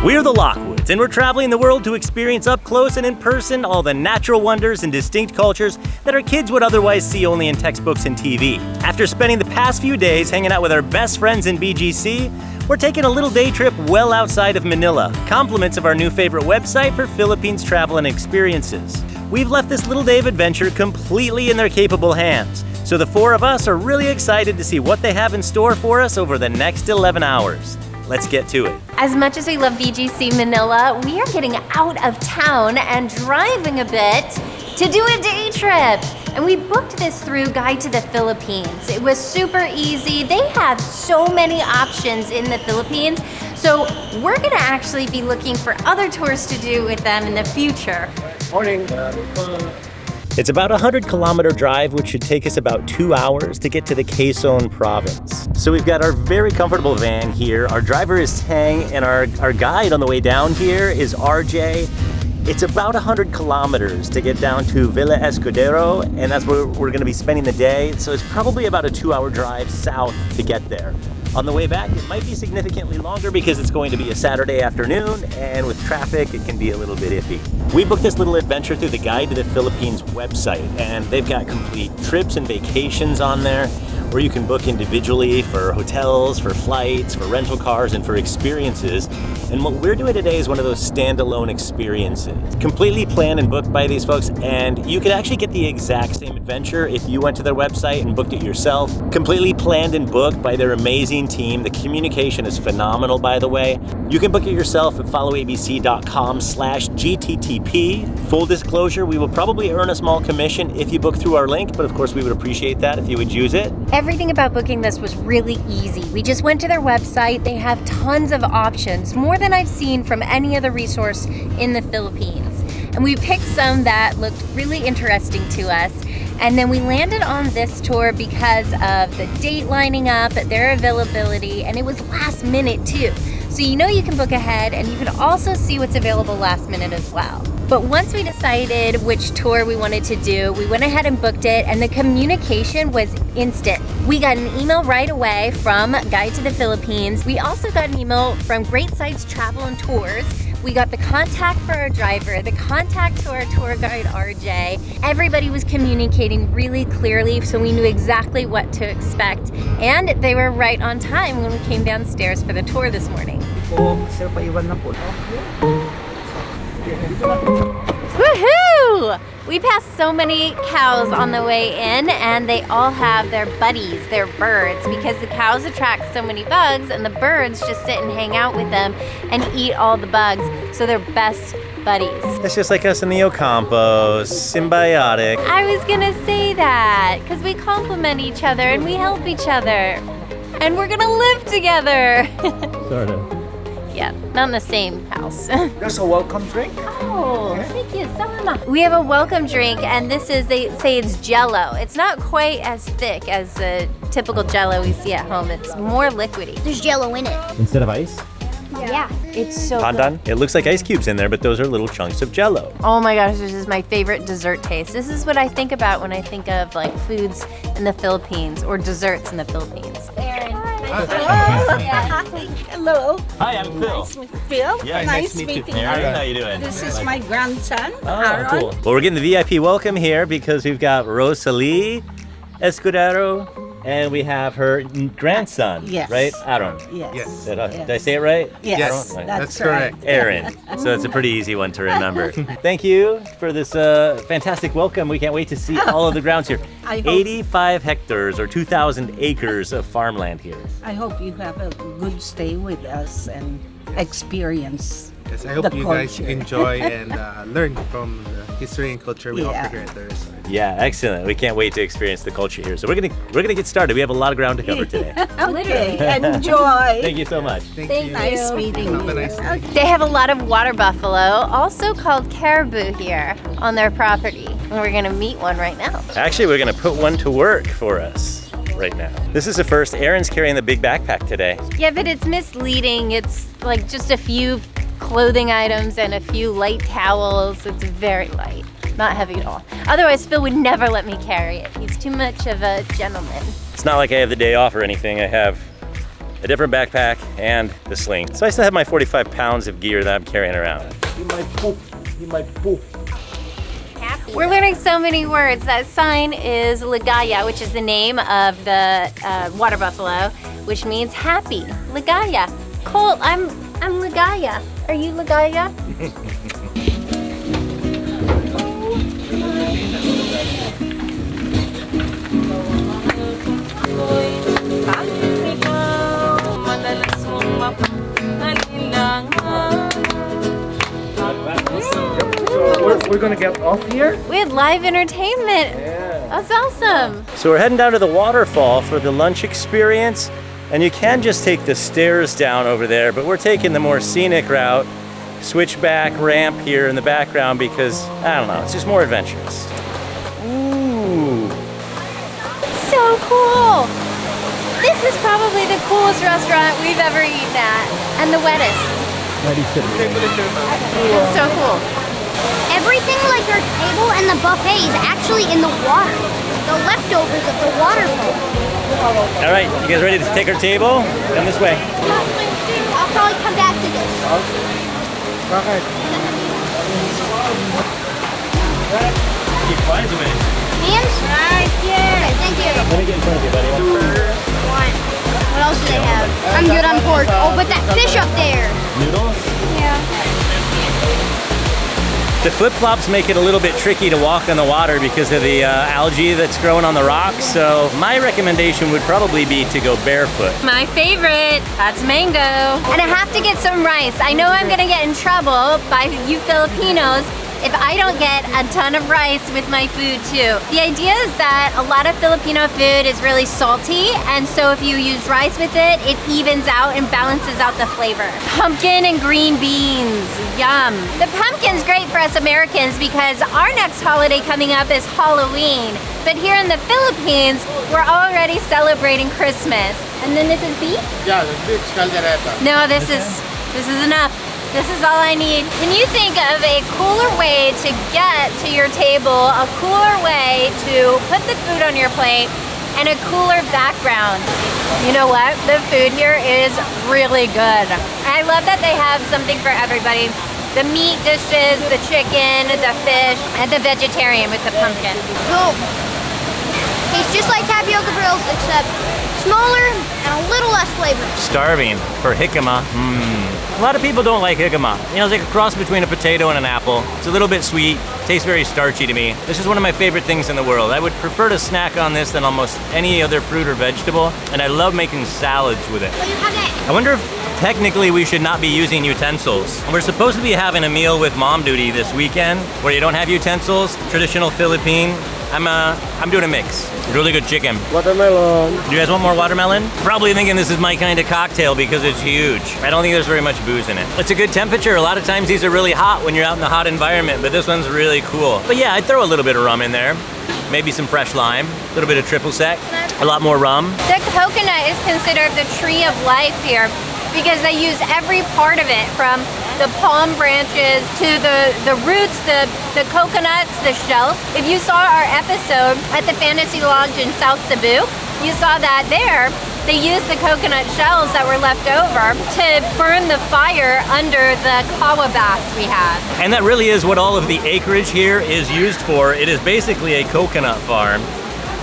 We're the Lockwoods, and we're traveling the world to experience up close and in person all the natural wonders and distinct cultures that our kids would otherwise see only in textbooks and TV. After spending the past few days hanging out with our best friends in BGC, we're taking a little day trip well outside of Manila, compliments of our new favorite website for Philippines travel and experiences. We've left this little day of adventure completely in their capable hands, so the four of us are really excited to see what they have in store for us over the next 11 hours. Let's get to it. As much as we love BGC Manila, we are getting out of town and driving a bit to do a day trip. And we booked this through Guide to the Philippines. It was super easy. They have so many options in the Philippines. So we're gonna actually be looking for other tours to do with them in the future. Morning. It's about a 100-kilometer drive, which should take us about 2 hours to get to the Quezon province. So we've got our very comfortable van here. Our driver is Tiaong, and our guide on the way down here is RJ. It's about 100 kilometers to get down to Villa Escudero, and that's where we're gonna be spending the day. So it's probably about a 2-hour drive south to get there. On the way back, it might be significantly longer because it's going to be a Saturday afternoon, and with traffic, it can be a little bit iffy. We booked this little adventure through the Guide to the Philippines website, and they've got complete trips and vacations on there, where you can book individually for hotels, for flights, for rental cars, and for experiences. And what we're doing today is one of those standalone experiences. Completely planned and booked by these folks, and you could actually get the exact same adventure if you went to their website and booked it yourself. Completely planned and booked by their amazing team. The communication is phenomenal, by the way. You can book it yourself at followabc.com/GTTP. Full disclosure, we will probably earn a small commission if you book through our link, but of course we would appreciate that if you would use it. Everything about booking this was really easy. We just went to their website. They have tons of options, more than I've seen from any other resource in the Philippines. And we picked some that looked really interesting to us. And then we landed on this tour because of the date lining up, their availability, and it was last minute too. So you know you can book ahead, and you can also see what's available last minute as well. But once we decided which tour we wanted to do, we went ahead and booked it, and the communication was instant. We got an email right away from Guide to the Philippines. We also got an email from Great Sites Travel and Tours. We got the contact for our driver, the contact to our tour guide, RJ. Everybody was communicating really clearly, so we knew exactly what to expect. And they were right on time when we came downstairs for the tour this morning. Woohoo! We passed so many cows on the way in, and they all have their buddies, their birds, because the cows attract so many bugs, and the birds just sit and hang out with them and eat all the bugs, so they're best buddies. It's just like us in the Ocampo, symbiotic. I was gonna say that, because we complement each other and we help each other. And we're gonna live together. Sort of. Yeah, not in the same house. There's a welcome drink. Oh, thank you so much. We have a welcome drink, and this is, they say it's Jell-O. It's not quite as thick as the typical Jell-O we see at home. It's more liquidy. There's Jell-O in it. Instead of ice? Yeah. It's so Pandan? good. It looks like ice cubes in there, but those are little chunks of Jell-O. Oh my gosh, this is my favorite dessert taste. This is what I think about when I think of like foods in the Philippines or desserts in the Philippines. Hello. Hi, I'm Phil. Nice to meet you. Phil. Yeah, nice meeting you. Aaron, how you doing? This is my grandson, Oh, Aaron. cool. Well, we're getting the VIP welcome here because we've got Rosalie Escudero, and we have her grandson, Yes. right? Aaron. Yes. Did I say it right? Yes, Aaron? that's correct. right. Aaron. So it's a pretty easy one to remember. Thank you for this fantastic welcome. We can't wait to see all of the grounds here. I hope- 85 hectares or 2,000 acres of farmland here. I hope you have a good stay with us and experience. Yes, I hope the you guys culture. enjoy and learn from the history and culture we Yeah. offer here at the resort. Yeah, excellent. We can't wait to experience the culture here. So we're gonna get started. We have a lot of ground to cover today. Okay, enjoy. Thank you so much. Thank Thank you. Nice meeting you. Have a nice day. They have a lot of water buffalo, also called caribou here on their property. And we're gonna meet one right now. Actually, we're gonna put one to work for us right now. This is the first. Aaron's carrying the big backpack today. Yeah, but it's misleading. It's like just a few clothing items and a few light towels. It's very light, not heavy at all. Otherwise, Phil would never let me carry it. He's too much of a gentleman. It's not like I have the day off or anything. I have a different backpack, and the sling. So I still have my 45 pounds of gear that I'm carrying around. He might poop. He might poop. We're learning so many words. That sign is Ligaya, which is the name of the water buffalo, which means happy. Ligaya. Colt, I'm Ligaya. Are you Ligaya? We're gonna get off here? We had live entertainment. Yeah. That's awesome. So we're heading down to the waterfall for the lunch experience, and you can just take the stairs down over there, but we're taking the more scenic route, switchback ramp here in the background because, I don't know, it's just more adventurous. Ooh. So cool. This is probably the coolest restaurant we've ever eaten at, and the wettest. It's so cool. Everything like our table and the buffet is actually in the water. The leftovers of the waterfall. All right, you guys ready to take our table? Come this way. I'll probably come back to this. Okay. Keep quiet a minute. Hands? Right here. Okay, thank you. Let me get in front of you, buddy. One. What else do they have? I'm good on pork. Oh, but that fish up there. Noodles? Yeah. The flip-flops make it a little bit tricky to walk on the water because of the algae that's growing on the rocks. So my recommendation would probably be to go barefoot. My favorite, that's mango. And I have to get some rice. I know I'm gonna get in trouble by you Filipinos if I don't get a ton of rice with my food too. The idea is that a lot of Filipino food is really salty, and so if you use rice with it, it evens out and balances out the flavor. Pumpkin and green beans, yum. The pumpkin's great for us Americans because our next holiday coming up is Halloween. But here in the Philippines, we're already celebrating Christmas. And then this is beef? Yeah, the big caldereta. No, this is enough. This is all I need. Can you think of a cooler way to get to your table, a cooler way to put the food on your plate, and a cooler background? You know what? The food here is really good. I love that they have something for everybody. The meat dishes, the chicken, the fish, and the vegetarian with the pumpkin. Cool. Tastes just like tapioca grills, except smaller and a little less flavor. Starving for jicama. A lot of people don't like jicama. You know, it's like a cross between a potato and an apple. It's a little bit sweet, tastes very starchy to me. This is one of my favorite things in the world. I would prefer to snack on this than almost any other fruit or vegetable, and I love making salads with it. Will you have that? I wonder if technically we should not be using utensils. We're supposed to be having a meal with mom duty this weekend where you don't have utensils, traditional Philippine. I'm doing a mix. Really good chicken. Watermelon. Do you guys want more watermelon? Probably thinking this is my kind of cocktail because it's huge. I don't think there's very much booze in it. It's a good temperature. A lot of times these are really hot when you're out in the hot environment, but this one's really cool. But yeah, I'd throw a little bit of rum in there. Maybe some fresh lime, a little bit of triple sec, a lot more rum. The coconut is considered the tree of life here because they use every part of it, from the palm branches to the roots, the coconuts, the shells. If you saw our episode at the Fantasy Lodge in South Cebu, you saw that there they used the coconut shells that were left over to burn the fire under the kawa baths we had. And that really is what all of the acreage here is used for. It is basically a coconut farm.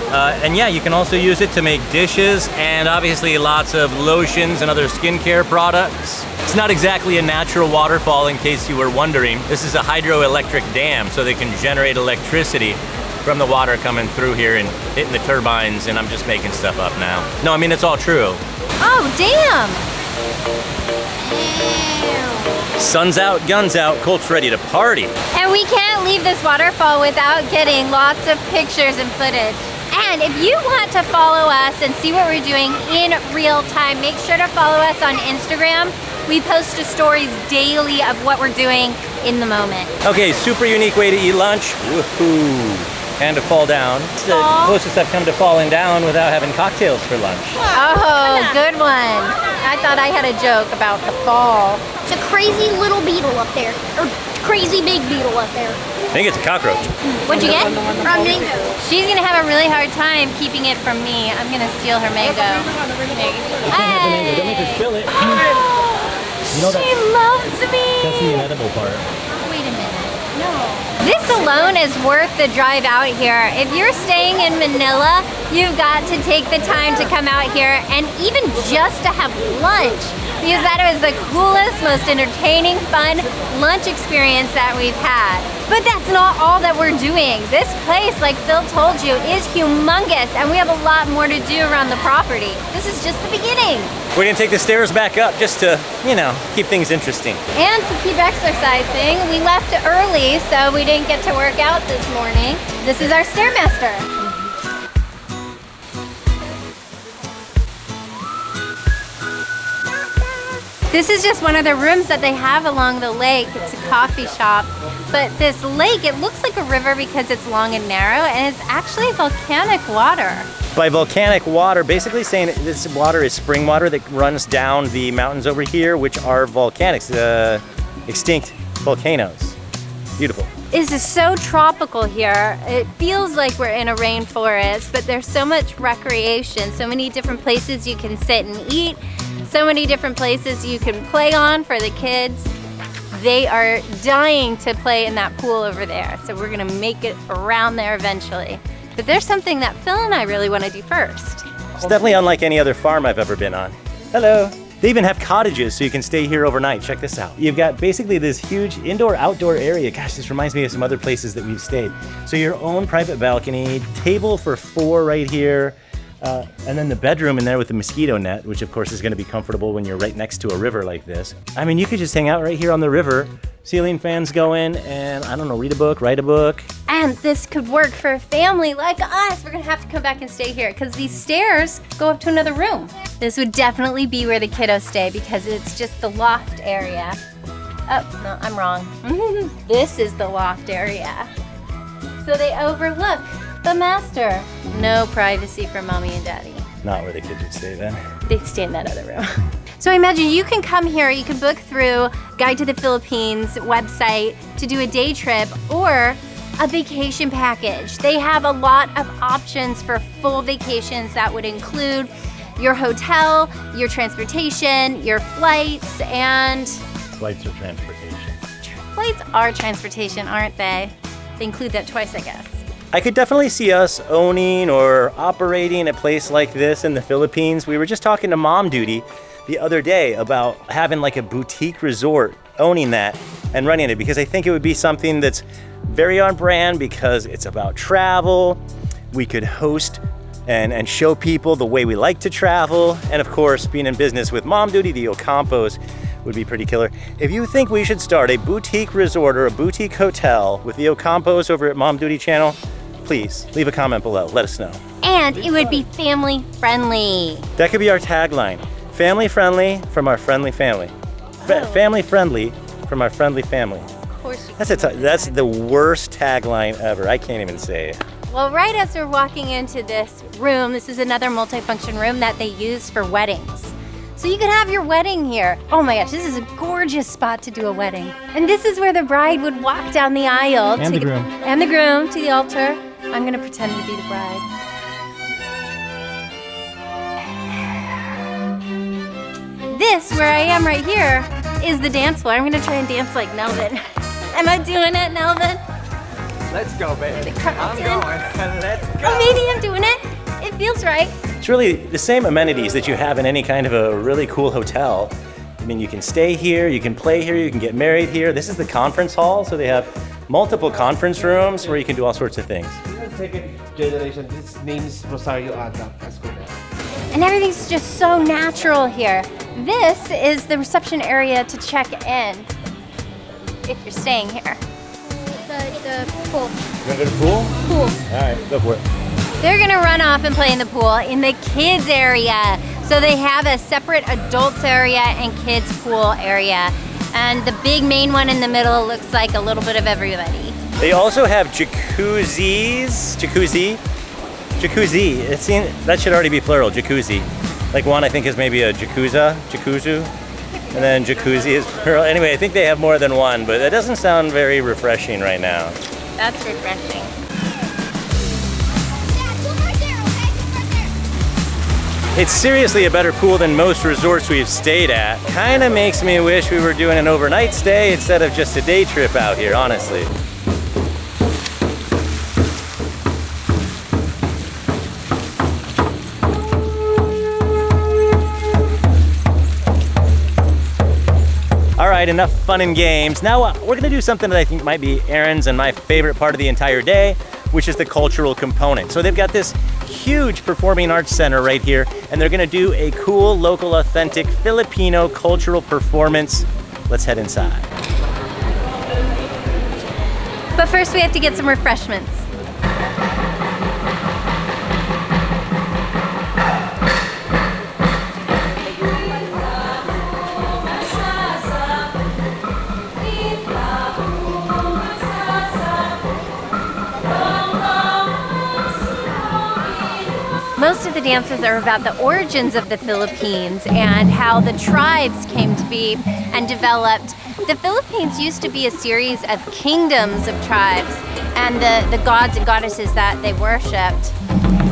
And yeah, you can also use it to make dishes and obviously lots of lotions and other skincare products. It's not exactly a natural waterfall in case you were wondering. This is a hydroelectric dam, so they can generate electricity from the water coming through here and hitting the turbines, and I'm just making stuff up now. No, I mean, it's all true. Oh, damn! Sun's out, guns out, Colt's ready to party. And we can't leave this waterfall without getting lots of pictures and footage. And if you want to follow us and see what we're doing in real time, make sure to follow us on Instagram. We post stories daily of what we're doing in the moment. Okay, super unique way to eat lunch. Woohoo! and to fall down. It's the closest I've come to falling down without having cocktails for lunch. Oh, good one. I thought I had a joke about the fall. It's a crazy little beetle up there. Or crazy big beetle up there. I think it's a cockroach. What'd you get? From mango. She's gonna have a really hard time keeping it from me. I'm gonna steal her mango. Don't make her spill it. You know She loves me. that's the inedible part. Wait a minute. No. This alone is worth the drive out here. If you're staying in Manila, you've got to take the time to come out here and even just to have lunch. Because that was the coolest, most entertaining, fun lunch experience that we've had. But that's not all that we're doing. This place, like Phil told you, is humongous and we have a lot more to do around the property. This is just the beginning. We're gonna take the stairs back up just to, you know, keep things interesting. And to keep exercising, we left early, so we didn't get to work out this morning. This is our Stairmaster. This is just one of the rooms that they have along the lake. It's a coffee shop. But this lake, it looks like a river because it's long and narrow, and it's actually volcanic water. By volcanic water, basically saying this water is spring water that runs down the mountains over here, which are volcanics, extinct volcanoes. Beautiful. This is so tropical here. It feels like we're in a rainforest, but there's so much recreation, so many different places you can sit and eat, so many different places you can play on for the kids. They are dying to play in that pool over there, so we're gonna make it around there eventually. But there's something that Phil and I really wanna do first. It's definitely unlike any other farm I've ever been on. Hello. They even have cottages so you can stay here overnight. Check this out. You've got basically this huge indoor-outdoor area. Gosh, this reminds me of some other places that we've stayed. So your own private balcony, table for 4 right here, and then the bedroom in there with the mosquito net, which of course is gonna be comfortable when you're right next to a river like this. I mean, you could just hang out right here on the river, ceiling fans going, and I don't know, read a book, write a book. And this could work for a family like us. We're gonna have to come back and stay here because these stairs go up to another room. This would definitely be where the kiddos stay because it's just the loft area. Oh, no, I'm wrong. This is the loft area. So they overlook the master. No privacy for mommy and daddy. Not where the kids would stay then. They'd stay in that other room. So imagine you can come here, you can book through Guide to the Philippines website to do a day trip or a vacation package. They have a lot of options for full vacations that would include your hotel, your transportation, your flights, and... Flights or transportation. Flights are transportation, aren't they? They include that twice, I guess. I could definitely see us owning or operating a place like this in the Philippines. We were just talking to Mom Duty the other day about having like a boutique resort, owning that and running it, because I think it would be something that's very on brand because it's about travel. We could host and show people the way we like to travel. And of course, being in business with Mom Duty, the Ocampos would be pretty killer. If you think we should start a boutique resort or a boutique hotel with the Ocampos over at Mom Duty channel, please leave a comment below, let us know. And it would be family friendly. That could be our tagline. Family friendly from our friendly family. Family friendly from our friendly family. Of course you That's the worst tagline ever. I can't even say it. Well, right as we're walking into this room, this is another multifunction room that they use for weddings. So you can have your wedding here. Oh my gosh, this is a gorgeous spot to do a wedding. And this is where the bride would walk down the aisle. And the groom. And the groom to the altar. I'm gonna pretend to be the bride. This, where I am right here, is the dance floor. I'm gonna try and dance like Nelvin. Am I doing it, Nelvin? Let's go, baby. I'm going. Let's go. Oh, maybe I'm doing it. It feels right. It's really the same amenities that you have in any kind of a really cool hotel. I mean, you can stay here, you can play here, you can get married here. This is the conference hall, so they have multiple conference rooms where you can do all sorts of things. Second generation, this name is Rosario Adam, Escudero. And everything's just so natural here. This is the reception area to check in if you're staying here. The pool. You want to go to the pool? Pool. All right, go for it. They're gonna run off and play in the pool in the kids area. So they have a separate adults area and kids pool area. And the big main one in the middle looks like a little bit of everybody. They also have jacuzzis. Jacuzzi. That should already be plural, jacuzzi. Like one I think is maybe a jacuzza, and then jacuzzi is plural. Anyway, I think they have more than one, but that doesn't sound very refreshing right now. That's refreshing. It's seriously a better pool than most resorts we've stayed at. Kinda makes me wish we were doing an overnight stay instead of just a day trip out here, honestly. All right, enough fun and games. Now we're gonna do something that I think might be Aaron's and my favorite part of the entire day, which is the cultural component. So they've got this huge performing arts center right here, and they're gonna do a cool, local, authentic Filipino cultural performance. Let's head inside. But first we have to get some refreshments. Most of the dances are about the origins of the Philippines and how the tribes came to be and developed. The Philippines used to be a series of kingdoms of tribes and the gods and goddesses that they worshipped.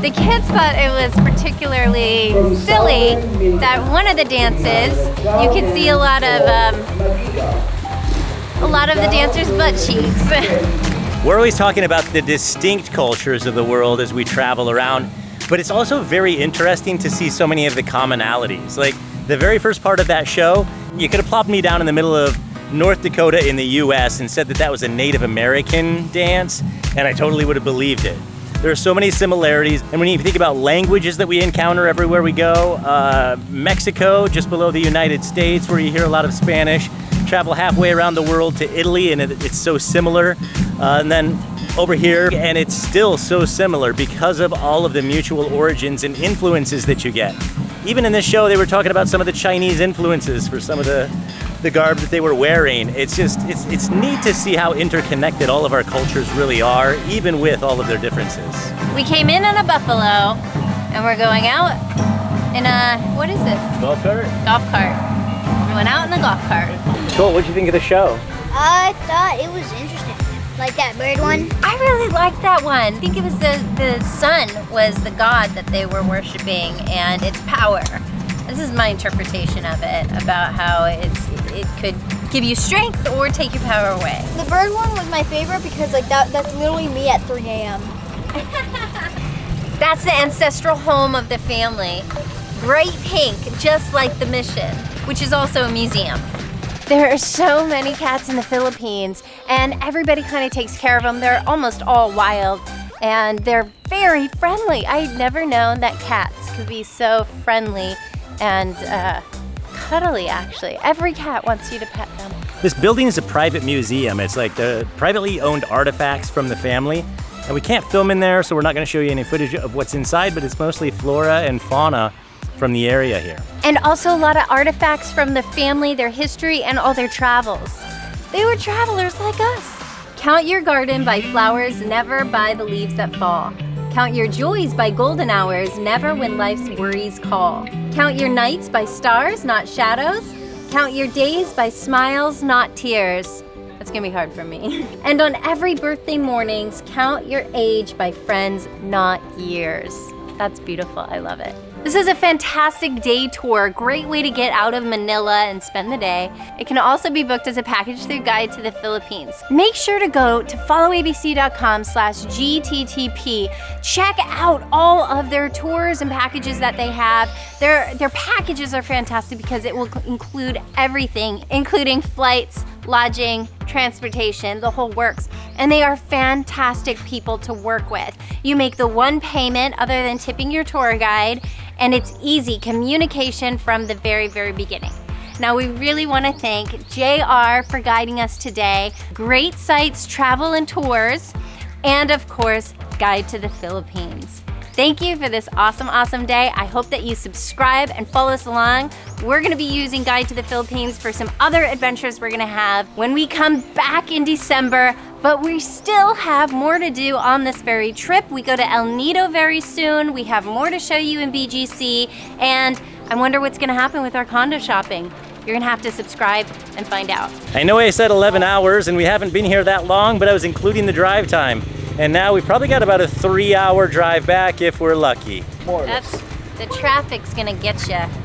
The kids thought it was particularly silly that one of the dances, you could see a lot of the dancers' butt cheeks. We're always talking about the distinct cultures of the world as we travel around. But it's also very interesting to see so many of the commonalities. Like the very first part of that show, you could have plopped me down in the middle of North Dakota in the US and said that that was a Native American dance, and I totally would have believed it. There are so many similarities, and when you think about languages that we encounter everywhere we go, Mexico, just below the United States, where you hear a lot of Spanish, travel halfway around the world to Italy, and it's so similar, and then over here, and it's still so similar because of all of the mutual origins and influences that you get. Even in this show, they were talking about some of the Chinese influences for some of the garb that they were wearing. It's neat to see how interconnected all of our cultures really are, even with all of their differences. We came in on a buffalo, and we're going out in a, what is this? Golf cart? Golf cart. We went out in a golf cart. Cool, what'd you think of the show? I thought it was interesting. Like that bird one? I really liked that one. I think it was the sun was the god that they were worshiping and its power. This is my interpretation of it, about how it could give you strength or take your power away. The bird one was my favorite because like that's literally me at 3 a.m. That's the ancestral home of the family. Bright pink, just like the mission, which is also a museum. There are so many cats in the Philippines, and everybody kind of takes care of them. They're almost all wild, and they're very friendly. I'd never known that cats could be so friendly and cuddly, actually. Every cat wants you to pet them. This building is a private museum. It's like the privately owned artifacts from the family, and we can't film in there, so we're not going to show you any footage of what's inside, but it's mostly flora and fauna from the area here. And also a lot of artifacts from the family, their history, and all their travels. They were travelers like us. Count your garden by flowers, never by the leaves that fall. Count your joys by golden hours, never when life's worries call. Count your nights by stars, not shadows. Count your days by smiles, not tears. That's gonna be hard for me. And on every birthday mornings, count your age by friends, not years. That's beautiful, I love it. This is a fantastic day tour, great way to get out of Manila and spend the day. It can also be booked as a package through Guide to the Philippines. Make sure to go to followabc.com/GTTP. Check out all of their tours and packages that they have. Their packages are fantastic because it will include everything, including flights, lodging, transportation, the whole works. And they are fantastic people to work with. You make the one payment other than tipping your tour guide, and it's easy communication from the very, very beginning. Now we really want to thank JR for guiding us today. Great sites, travel and tours, and of course, Guide to the Philippines. Thank you for this awesome, awesome day. I hope that you subscribe and follow us along. We're gonna be using Guide to the Philippines for some other adventures we're gonna have when we come back in December. But we still have more to do on this very trip. We go to El Nido very soon. We have more to show you in BGC, and I wonder what's gonna happen with our condo shopping. You're gonna have to subscribe and find out. I know I said 11 hours and we haven't been here that long, but I was including the drive time. And now we've probably got about a 3-hour drive back if we're lucky. The traffic's gonna get you.